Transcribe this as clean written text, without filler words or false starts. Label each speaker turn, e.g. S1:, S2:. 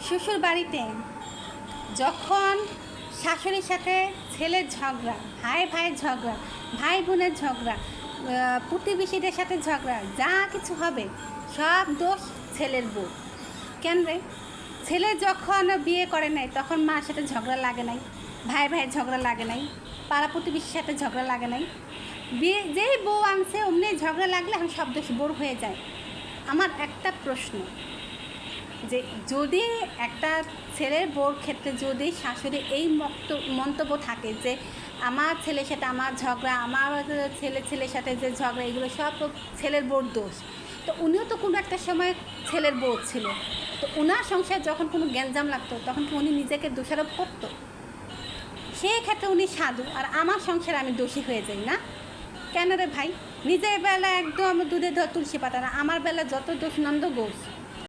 S1: শ্বশুর বাড়িতে যখন শাশুড়ির সাথে ছেলের ঝগড়া, ভাইয়ের ঝগড়া, ভাই বোনের ঝগড়া, প্রতিবেশীদের সাথে ঝগড়া, যা কিছু হবে সব দোষ ছেলের বউ। কেন রে? ছেলে যখন বিয়ে করে নাই তখন মার সাথে ঝগড়া লাগে নাই, ভাইয়ের ঝগড়া লাগে নাই, পাড়া প্রতিবেশীর সাথে ঝগড়া লাগে নাই। বিয়ে যেই বউ আনছে অমনি ঝগড়া লাগলে এখন সব দোষ বোর হয়ে যায়। আমার একটা প্রশ্ন, যে যদি একটা ছেলের বউর ক্ষেত্রে যদি শাশুড়ি এই মন্তব্য থাকে যে আমার ছেলের সাথে আমার ঝগড়া, আমার ছেলের সাথে যে ঝগড়া, এগুলো সব ছেলের বউর দোষ, তো উনিও তো কোনো একটা সময় ছেলের বউ ছিল, তো ওনার সংসার যখন কোনো গ্যাঞ্জাম লাগতো তখন কি উনি নিজেকে দোষারোপ করতো? সেই ক্ষেত্রে উনি সাধু আর আমার সংসারে আমি দোষী হয়ে যাই না? কেন রে ভাই? নিজের বেলা একদম দুধে ধর তুলসী পাতা না, আমার বেলা যত দোষ নন্দ গোস।